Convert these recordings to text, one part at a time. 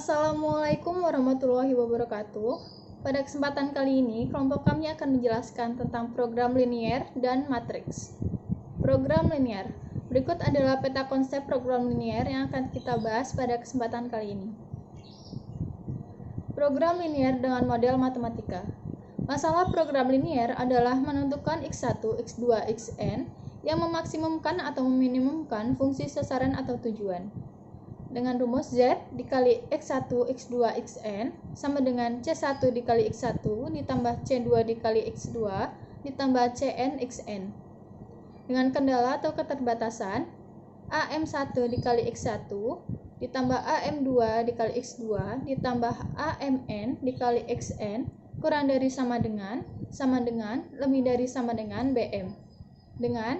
Assalamualaikum warahmatullahi wabarakatuh. Pada kesempatan kali ini, kelompok kami akan menjelaskan tentang program linier dan matriks. Program linier. Berikut adalah peta konsep program linier yang akan kita bahas pada kesempatan kali ini. Program linier dengan model matematika. Masalah program linier adalah menentukan x1, x2, xn yang memaksimumkan atau meminimumkan fungsi sasaran atau tujuan. Dengan rumus Z dikali X1, X2, Xn sama dengan C1 dikali X1 ditambah C2 dikali X2 ditambah Cn Xn. Dengan kendala atau keterbatasan, AM1 dikali X1 ditambah AM2 dikali X2 ditambah AMN dikali Xn kurang dari sama dengan lebih dari sama dengan BM. Dengan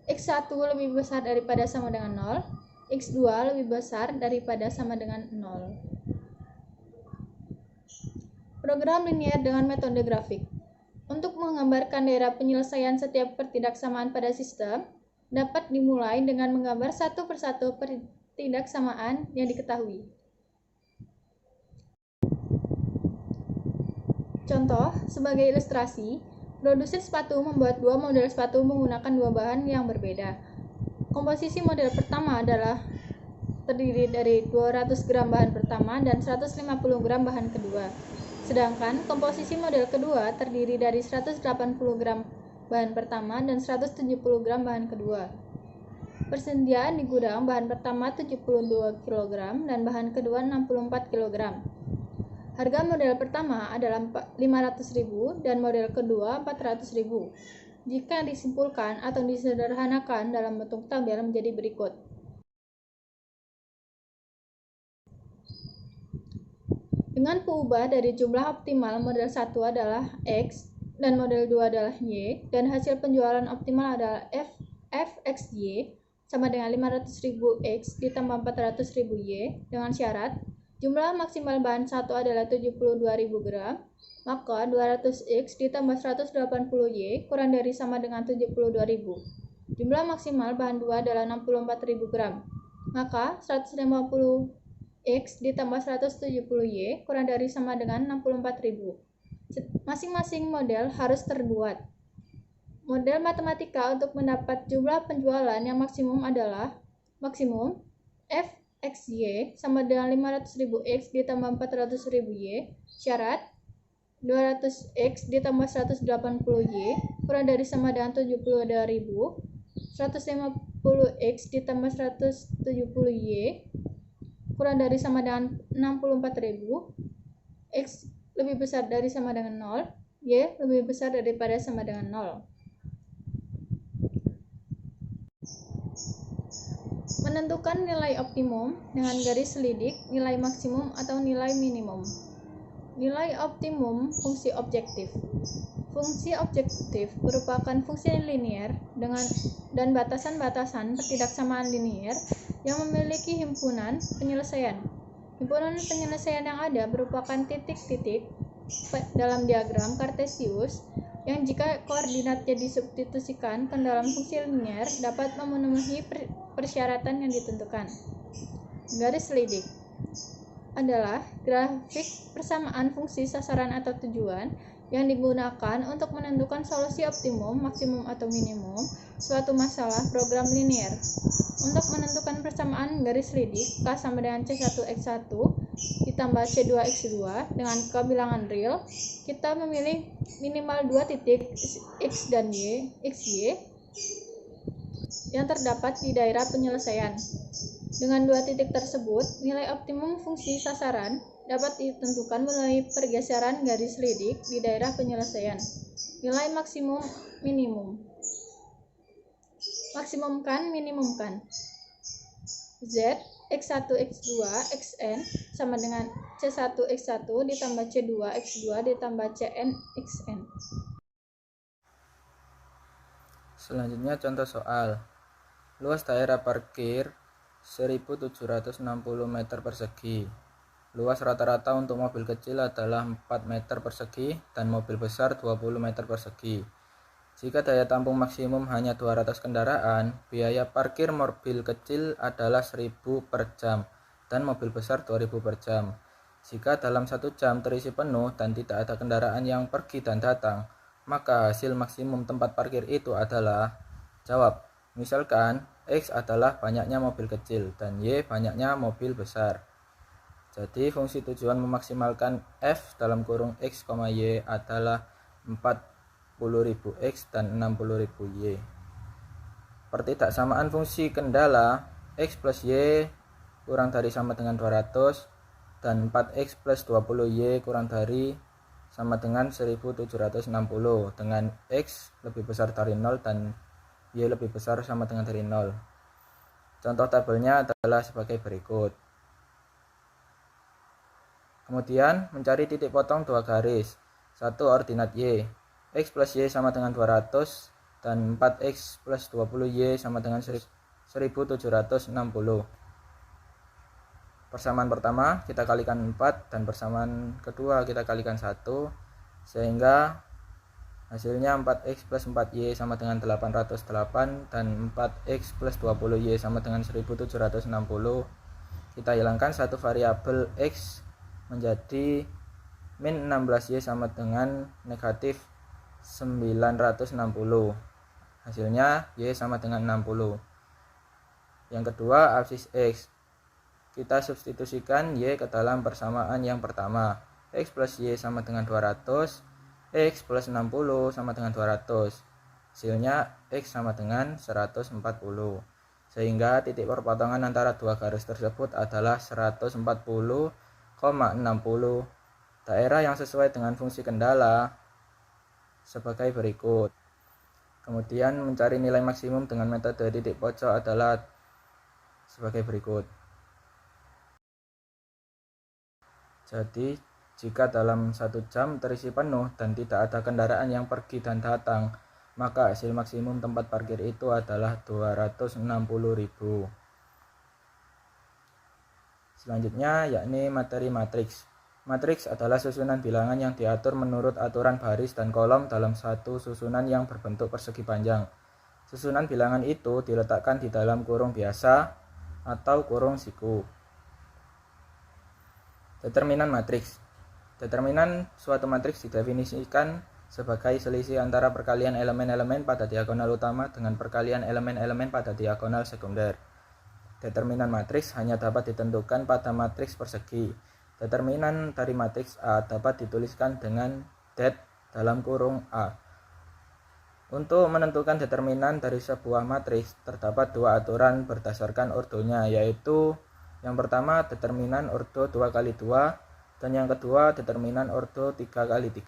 X1 lebih besar daripada sama dengan 0, X2 lebih besar daripada sama dengan 0. Program linier dengan metode grafik. Untuk menggambarkan daerah penyelesaian setiap pertidaksamaan pada sistem, dapat dimulai dengan menggambar satu persatu pertidaksamaan yang diketahui. Contoh, sebagai ilustrasi, produsen sepatu membuat dua model sepatu menggunakan dua bahan yang berbeda. Komposisi model pertama adalah terdiri dari 200 gram bahan pertama dan 150 gram bahan kedua. Sedangkan komposisi model kedua terdiri dari 180 gram bahan pertama dan 170 gram bahan kedua. Persediaan di gudang bahan pertama 72 kg dan bahan kedua 64 kg. Harga model pertama adalah 500.000 dan model kedua 400.000. Jika disimpulkan atau disederhanakan dalam bentuk tabel menjadi berikut. Dengan peubah dari jumlah optimal model 1 adalah X dan model 2 adalah Y dan hasil penjualan optimal adalah FXY sama dengan 500.000 X ditambah 400.000 Y dengan syarat jumlah maksimal bahan 1 adalah 72.000 gram, maka 200X ditambah 180Y kurang dari sama dengan 72.000. Jumlah maksimal bahan 2 adalah 64.000 gram, maka 150X ditambah 170Y kurang dari sama dengan 64.000. Masing-masing model harus terbuat. Model matematika untuk mendapat jumlah penjualan yang maksimum adalah maksimum FXY sama dengan 500.000X ditambah 400.000Y, syarat 200X ditambah 180Y kurang dari sama dengan 72.000, 150X ditambah 170Y kurang dari sama dengan 64.000, X lebih besar dari sama dengan 0, Y lebih besar daripada sama dengan 0. Menentukan nilai optimum dengan garis selidik, nilai maksimum atau nilai minimum. Nilai optimum fungsi objektif. Fungsi objektif merupakan fungsi linier dan batasan-batasan pertidaksamaan linier yang memiliki himpunan penyelesaian. Himpunan penyelesaian yang ada merupakan titik-titik dalam diagram Kartesius yang jika koordinatnya disubstitusikan ke dalam fungsi linier dapat memenuhi persyaratan yang ditentukan. Garis selidik adalah grafik persamaan fungsi sasaran atau tujuan yang digunakan untuk menentukan solusi optimum, maksimum atau minimum suatu masalah program linier. Untuk menentukan persamaan garis selidik K sama dengan C1X1 ditambah C2X2 dengan kebilangan real, kita memilih minimal 2 titik X dan Y, XY yang terdapat di daerah penyelesaian. Dengan dua titik tersebut, nilai optimum fungsi sasaran dapat ditentukan melalui pergeseran garis selidik di daerah penyelesaian. Nilai maksimum minimum. Maksimumkan, minimumkan. Z, X1, X2, Xn sama dengan C1, X1 ditambah C2, X2 ditambah Cn, Xn. Selanjutnya contoh soal. Luas daerah parkir 1760 meter persegi. Luas rata-rata untuk mobil kecil adalah 4 meter persegi dan mobil besar 20 meter persegi. Jika daya tampung maksimum hanya 200 kendaraan, biaya parkir mobil kecil adalah 1000 per jam dan mobil besar 2000 per jam. Jika dalam 1 jam terisi penuh dan tidak ada kendaraan yang pergi dan datang, maka hasil maksimum tempat parkir itu adalah, jawab, misalkan X adalah banyaknya mobil kecil dan Y banyaknya mobil besar. Jadi fungsi tujuan memaksimalkan F dalam kurung X, Y adalah 40.000 X dan 60.000 Y. Pertidaksamaan fungsi kendala X plus Y kurang dari sama dengan 200 dan 4X plus 20Y kurang dari sama dengan 1760 dengan X lebih besar dari 0 dan Y lebih besar sama dengan dari 0. Contoh tabelnya adalah sebagai berikut. Kemudian mencari titik potong 2 garis. 1 ordinat Y. X plus Y sama dengan 200 dan 4X plus 20Y sama dengan 1760. Persamaan pertama kita kalikan 4 dan persamaan kedua kita kalikan 1, sehingga hasilnya 4X plus 4Y sama dengan 808 dan 4X plus 20Y sama dengan 1760. Kita hilangkan satu variabel X menjadi min 16Y sama dengan negatif 960. Hasilnya Y sama dengan 60. Yang kedua, absis X. Kita substitusikan Y ke dalam persamaan yang pertama. X plus Y sama dengan 200, X plus 60 sama dengan 200. Hasilnya X sama dengan 140. Sehingga titik perpotongan antara dua garis tersebut adalah 140,60. Daerah yang sesuai dengan fungsi kendala sebagai berikut. Kemudian mencari nilai maksimum dengan metode titik pojok adalah sebagai berikut. Jadi, jika dalam 1 jam terisi penuh dan tidak ada kendaraan yang pergi dan datang, maka hasil maksimum tempat parkir itu adalah 260.000. Selanjutnya yakni materi matriks. Matriks adalah susunan bilangan yang diatur menurut aturan baris dan kolom dalam satu susunan yang berbentuk persegi panjang. Susunan bilangan itu diletakkan di dalam kurung biasa atau kurung siku. Determinan matriks. Determinan suatu matriks didefinisikan sebagai selisih antara perkalian elemen-elemen pada diagonal utama dengan perkalian elemen-elemen pada diagonal sekunder. Determinan matriks hanya dapat ditentukan pada matriks persegi. Determinan dari matriks A dapat dituliskan dengan det dalam kurung A. Untuk menentukan determinan dari sebuah matriks, terdapat dua aturan berdasarkan ordonya, yaitu yang pertama determinan ordo 2x2 dan yang kedua determinan ordo 3x3.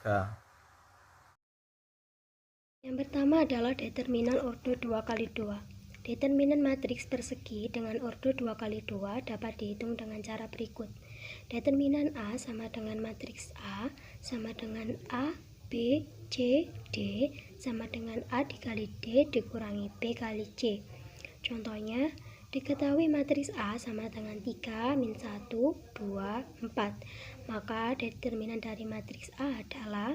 Yang pertama adalah determinan ordo 2x2. Determinan matriks persegi dengan ordo 2x2 dapat dihitung dengan cara berikut. Determinan A sama dengan matriks A sama dengan A, B, C, D sama dengan A dikali D dikurangi B kali C. Contohnya, diketahui matriks A sama dengan 3, min 1, 2, 4. Maka determinan dari matriks A adalah,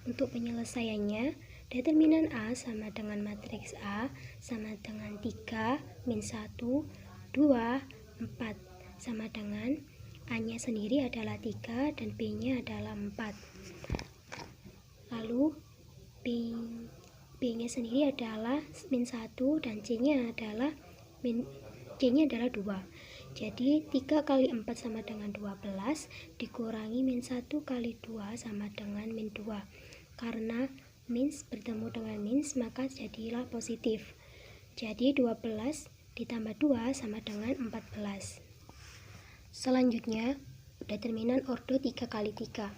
untuk penyelesaiannya, determinan A sama dengan matriks A sama dengan 3, min 1, 2, 4. Sama dengan A-nya sendiri adalah 3 dan B-nya adalah 4. Lalu B-nya sendiri adalah min 1 dan C-nya adalah 2. Jadi 3 kali 4 sama dengan 12 dikurangi min 1 kali 2 sama dengan min 2. Karena mins bertemu dengan mins maka jadilah positif. Jadi 12 ditambah 2 sama dengan 14. Selanjutnya, determinan ordo 3x3.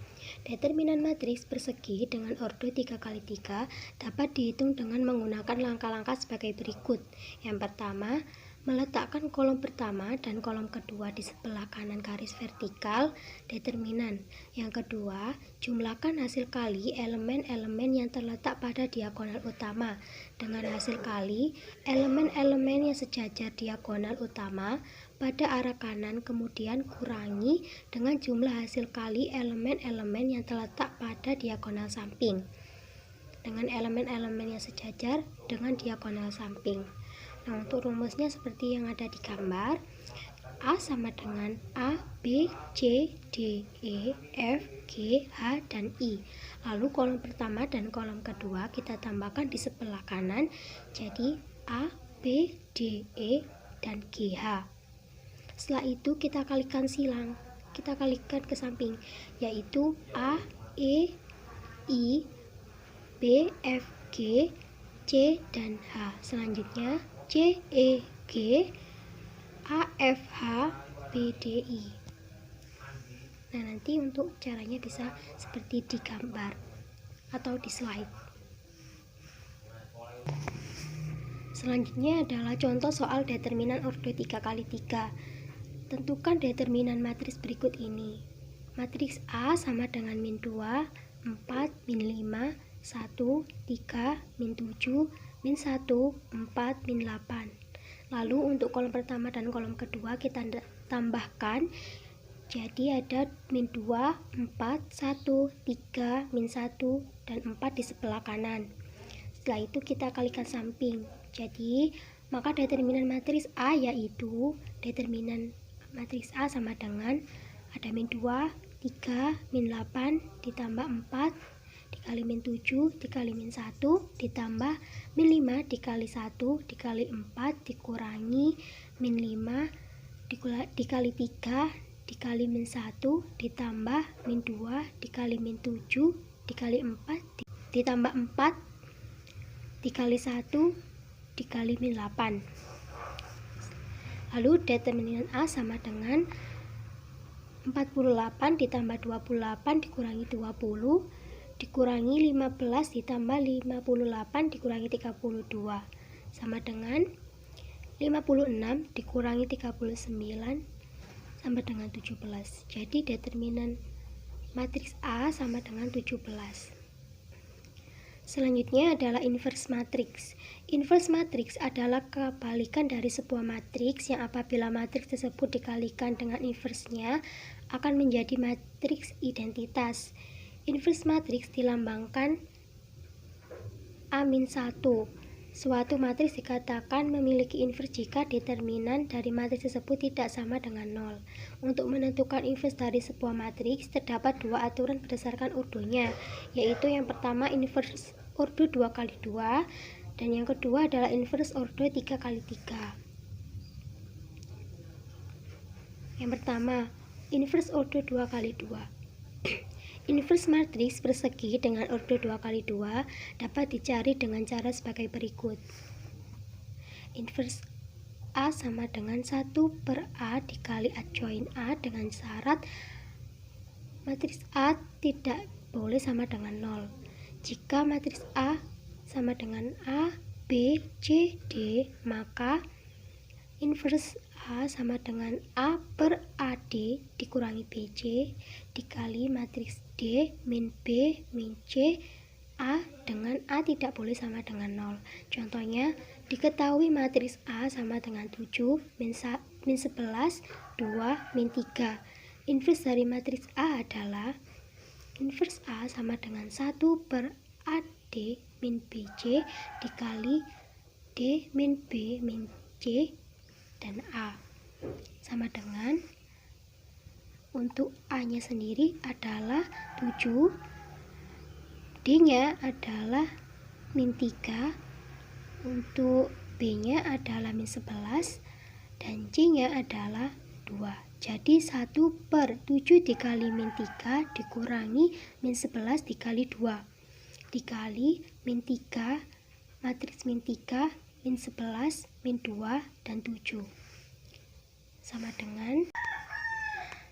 Determinan matriks persegi dengan ordo 3x3 dapat dihitung dengan menggunakan langkah-langkah sebagai berikut. Yang pertama, meletakkan kolom pertama dan kolom kedua di sebelah kanan garis vertikal determinan. Yang kedua, jumlahkan hasil kali elemen-elemen yang terletak pada diagonal utama dengan hasil kali elemen-elemen yang sejajar diagonal utama pada arah kanan, kemudian kurangi dengan jumlah hasil kali elemen-elemen yang terletak pada diagonal samping dengan elemen-elemen yang sejajar dengan diagonal samping. Nah, untuk rumusnya seperti yang ada di gambar. A sama dengan A, B, C, D, E, F, G, H, dan I. Lalu kolom pertama dan kolom kedua kita tambahkan di sebelah kanan, jadi A, B, D, E, dan G, H. Setelah itu kita kalikan silang, kita kalikan ke samping, yaitu A, E, I, B, F, G, C, dan H. Selanjutnya C, E, G, A, F, H, B, D, I. Nah, nanti untuk caranya bisa seperti di gambar atau di slide. Selanjutnya adalah contoh soal determinan ordo 3x3. Tentukan determinan matriks berikut ini. Matriks A sama dengan min 2, 4, min 5, 1, 3, min 7, min 1, 4, min 8. Lalu untuk kolom pertama dan kolom kedua kita tambahkan, jadi ada min 2, 4, 1, 3, min 1, dan 4 di sebelah kanan. Setelah itu kita kalikan samping, jadi maka determinan matriks A yaitu determinan matriks A sama dengan ada min 2, 3, min 8 ditambah 4 dikali min 7 dikali min 1 ditambah min 5 dikali 1 dikali 4 dikurangi min 5 dikali 3 dikali min 1 ditambah min 2 dikali min 7 dikali 4 ditambah 4 dikali 1 dikali min 8. Lalu determinan A sama dengan 48 ditambah 28 dikurangi 20 dikurangi 15 ditambah 58 dikurangi 32 sama dengan 56 dikurangi 39 sama dengan 17. Jadi determinan matriks A sama dengan 17. Selanjutnya adalah inverse matriks. Inverse matriks adalah kebalikan dari sebuah matriks yang apabila matriks tersebut dikalikan dengan inversenya akan menjadi matriks identitas. Inverse matriks dilambangkan A-1. Suatu matriks dikatakan memiliki inverse jika determinan dari matriks tersebut tidak sama dengan 0. Untuk menentukan inverse dari sebuah matriks terdapat dua aturan berdasarkan ordonya, yaitu yang pertama inverse ordo 2x2 dan yang kedua adalah inverse ordo 3x3. Yang pertama, inverse ordo 2x2. Inverse matriks persegi dengan ordo 2x2 dapat dicari dengan cara sebagai berikut. Inverse A sama dengan 1/A dikali adjoin A dengan syarat matriks A tidak boleh sama dengan 0. Jika matriks A sama dengan A, B, C, D, maka inverse A sama dengan A/AD dikurangi BC dikali matriks D min B min C. A dengan A tidak boleh sama dengan 0. Contohnya, diketahui matriks A sama dengan 7 min 11, 2, min 3. Inverse dari matriks A adalah inverse A sama dengan 1/AD min BC dikali D min B min C dan A sama dengan untuk A nya sendiri adalah 7, D nya /-3, untuk B nya adalah min 11 dan C nya adalah 2. Jadi 1/7 dikali min 3 dikurangi min 11 dikali 2 dikali min 3 matriks min 3 min 11 min 2 dan 7 sama dengan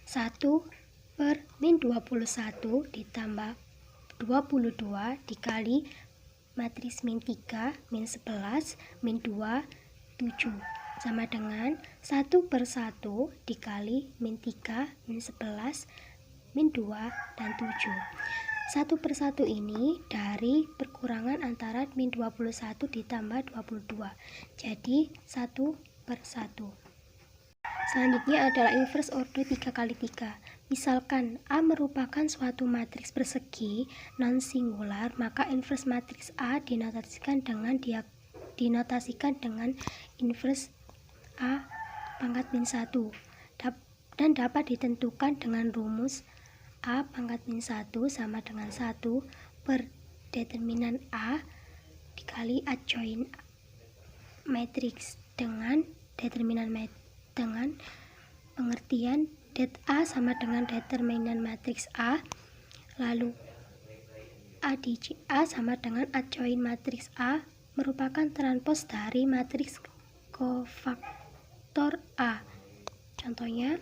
1/min 21 ditambah 22 dikali matriks min 3 min 11 min 2 7 sama dengan 1/1 dikali min 3 min 11 min 2 dan 7. 1/1 ini dari perkurangan antara min 21 ditambah 22, jadi 1/1. Selanjutnya adalah inverse ordo 3x3. Misalkan A merupakan suatu matriks persegi non-singular, maka inverse matriks A dinotasikan dengan inverse A pangkat min 1. dan dapat ditentukan dengan rumus A pangkat min 1 sama dengan 1 per determinan A dikali adjoint matrix dengan determinan dengan pengertian det A sama dengan determinan matriks A, lalu A dij A sama dengan adjoint matriks A merupakan transpos dari matriks kofaktor A. Contohnya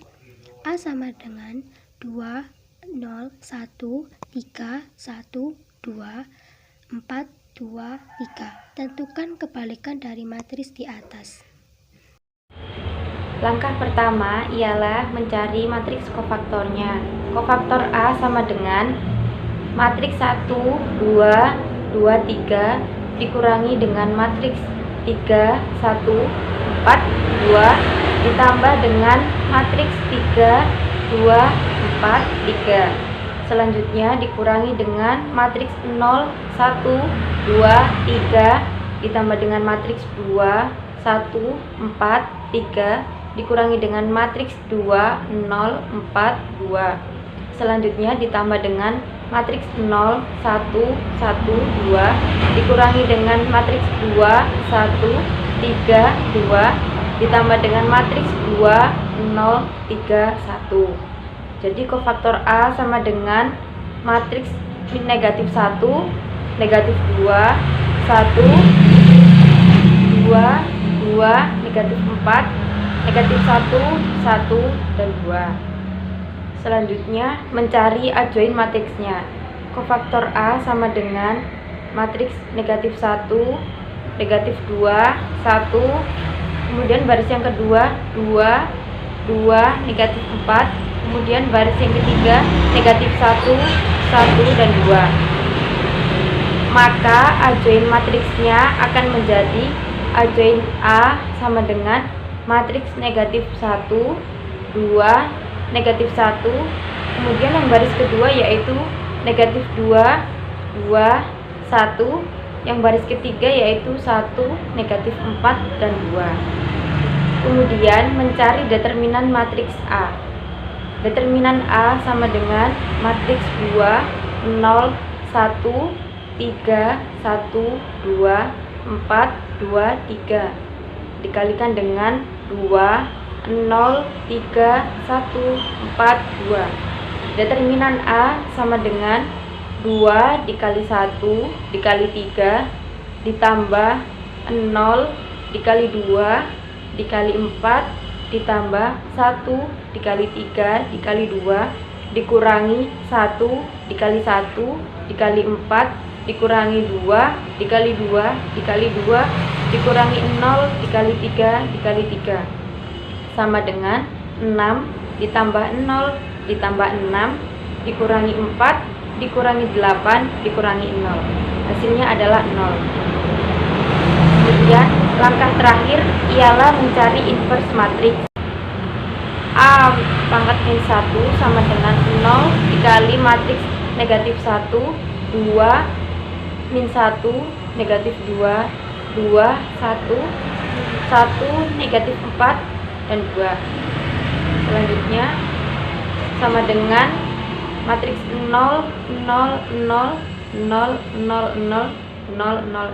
A sama dengan 2, 0, 1, 3, 1, 2, 4, 2, 3. Tentukan kebalikan dari matriks di atas. Langkah pertama ialah mencari matriks kofaktornya. Kofaktor A sama dengan matriks 1, 2, 2, 3 dikurangi dengan matriks 3, 1, 4, 2 ditambah dengan matriks 3, 2, 4, 3. Selanjutnya dikurangi dengan matriks 0, 1, 2, 3 ditambah dengan matriks 2, 1, 4, 3 dikurangi dengan matriks 2, 0, 4, 2. Selanjutnya ditambah dengan matriks 0, 1, 1, 2 dikurangi dengan matriks 2, 1, 3, 2 ditambah dengan matriks 2, 0, 3, 1. Jadi kofaktor A sama dengan matriks negatif 1, negatif 2, 1, 2, 2, negatif 4, negatif 1, 1, dan 2. Selanjutnya mencari adjoint matriksnya. Kofaktor A sama dengan matriks negatif 1, negatif 2, 1, kemudian baris yang kedua 2, 2, negatif 4, kemudian baris yang ketiga negatif 1, 1, dan 2. Maka adjoint matriksnya akan menjadi adjoint A sama dengan matriks negatif 1, 2, negatif 1, kemudian yang baris kedua yaitu negatif 2, 2, 1, yang baris ketiga yaitu 1, negatif 4, dan 2. Kemudian mencari determinan matriks A. Determinan A sama dengan matriks 2, 0, 1, 3, 1, 2, 4, 2, 3 dikalikan dengan 2, 0, 3, 1, 4, 2. Determinan A sama dengan 2 dikali 1 dikali 3 ditambah 0 dikali 2 dikali 4 ditambah 1 dikali 3 dikali 2 dikurangi 1 dikali 1 dikali 4 dikurangi 2 dikali 2 dikali 2 dikurangi 0 dikali 3 dikali 3 sama dengan 6 ditambah 0 ditambah 6 dikurangi 4 dikurangi 8 dikurangi 0. Hasilnya adalah 0. Kemudian langkah terakhir ialah mencari inverse matriks. A pangkat min 1 sama dengan 0 dikali matriks negatif 1, 2, min 1, negatif 2, 2, 1, 1, negatif 4, dan 2. Selanjutnya sama dengan matriks 0, 0, 0, 0, 0, 0, 0, 0.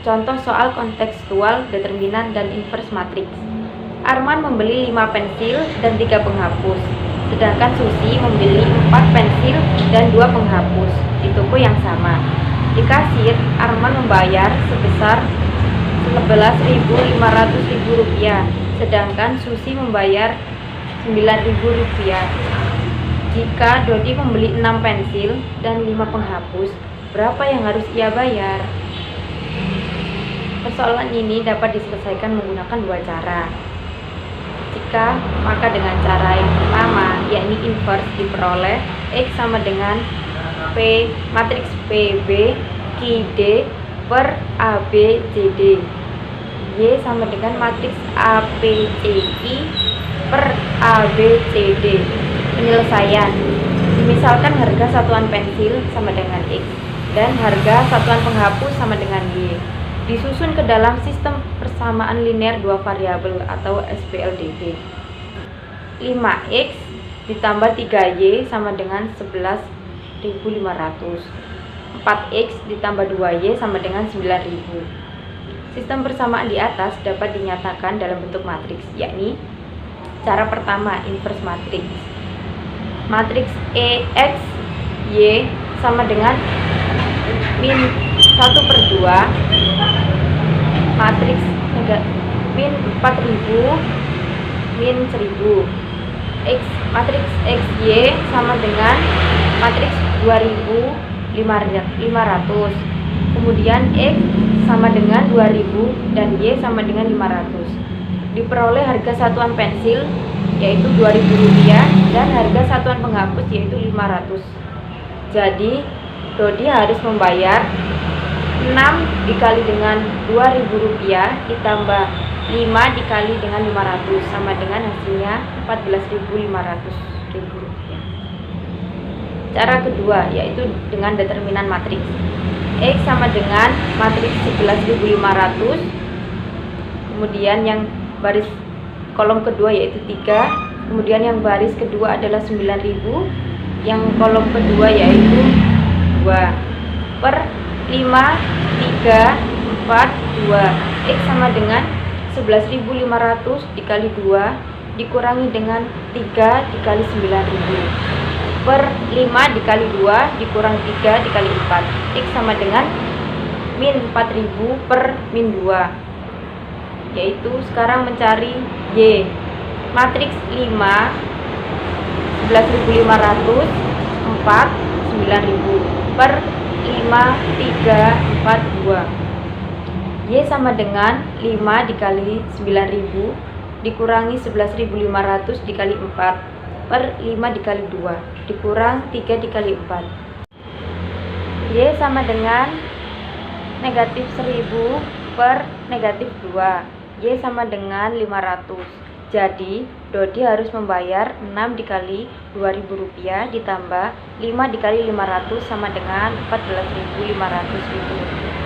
Contoh soal kontekstual determinan dan inverse matriks. Arman membeli 5 pensil dan 3 penghapus, sedangkan Susi membeli 4 pensil dan 2 penghapus di toko yang sama. Di kasir, Arman membayar sebesar Rp11.500.000, sedangkan Susi membayar Rp9.000. Jika Dodi membeli 6 pensil dan 5 penghapus, berapa yang harus ia bayar? Persoalan ini dapat diselesaikan menggunakan 2 cara. Jika maka dengan cara yang pertama, yakni inverse, diperoleh X sama dengan P matriks PB QD per AB CD, Y sama dengan matriks APCI per ABCD. Penyelesaian. Misalkan harga satuan pensil sama dengan X dan harga satuan penghapus sama dengan Y. Disusun ke dalam sistem persamaan linear 2 variabel atau SPLDV. 5x ditambah 3y sama dengan 11.500. 4x ditambah 2y sama dengan 9.000. Sistem persamaan di atas dapat dinyatakan dalam bentuk matriks, yakni cara pertama, inverse matriks. Matriks EX Y sama dengan min 1/2 matriks min 4000 min 1000. Matriks XY sama dengan matriks 2500. Kemudian X sama dengan 2000 dan Y sama dengan 500. Diperoleh harga satuan pensil yaitu Rp2.000 dan harga satuan penghapus yaitu 500. Jadi Dodi harus membayar 6 dikali dengan Rp2.000 ditambah 5 dikali dengan 500 sama dengan hasilnya Rp14.500. Cara kedua yaitu dengan determinan matriks. X sama dengan matriks 11.500. Kemudian yang baris kolom kedua yaitu 3, kemudian yang baris kedua adalah 9.000, yang kolom kedua yaitu 2 per 5, 3, 4, 2. X sama dengan 11.500 dikali 2 dikurangi dengan 3 dikali 9.000 per 5 dikali 2 dikurang 3 dikali 4. X sama dengan min 4.000 per min 2. Yaitu sekarang mencari Y. Matriks 5 11.500 4 9.000 per 5 3 4 2. Y sama dengan 5 dikali 9.000 dikurangi 11.500 dikali 4 per 5 dikali 2 dikurang 3 dikali 4. Y sama dengan negatif 1.000 per negatif 2. Y sama dengan 500. Jadi Dodi harus membayar 6 dikali Rp2.000 ditambah 5 dikali 500 sama dengan Rp14.500.